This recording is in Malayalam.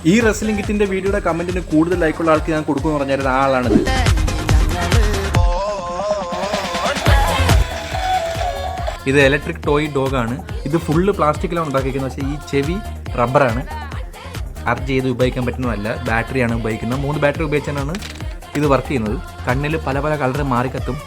ഈ റെസ്ലിംഗ് കിറ്റിന്റെ വീഡിയോയുടെ കമന്റിന് കൂടുതൽ ലൈക്കുള്ള ആൾക്ക് ഞാൻ കൊടുക്കുമെന്ന് പറഞ്ഞാൽ ആളാണിത്. ഇത് ഇലക്ട്രിക് ടോയ് ഡോഗാണ്. ഇത് ഫുള്ള് പ്ലാസ്റ്റിക്കിലാണ് ഉണ്ടാക്കിയിരിക്കുന്നത്. പക്ഷേ ഈ ചെവി റബ്ബറാണ്. ചാർജ് ചെയ്ത് ഉപയോഗിക്കാൻ പറ്റുന്നതല്ല, ബാറ്ററിയാണ് ഉപയോഗിക്കുന്നത്. 3 ബാറ്ററി ഉപയോഗിച്ചാണ് ഇത് വർക്ക് ചെയ്യുന്നത്. കണ്ണിൽ പല പല കളർ മാറി കത്തും.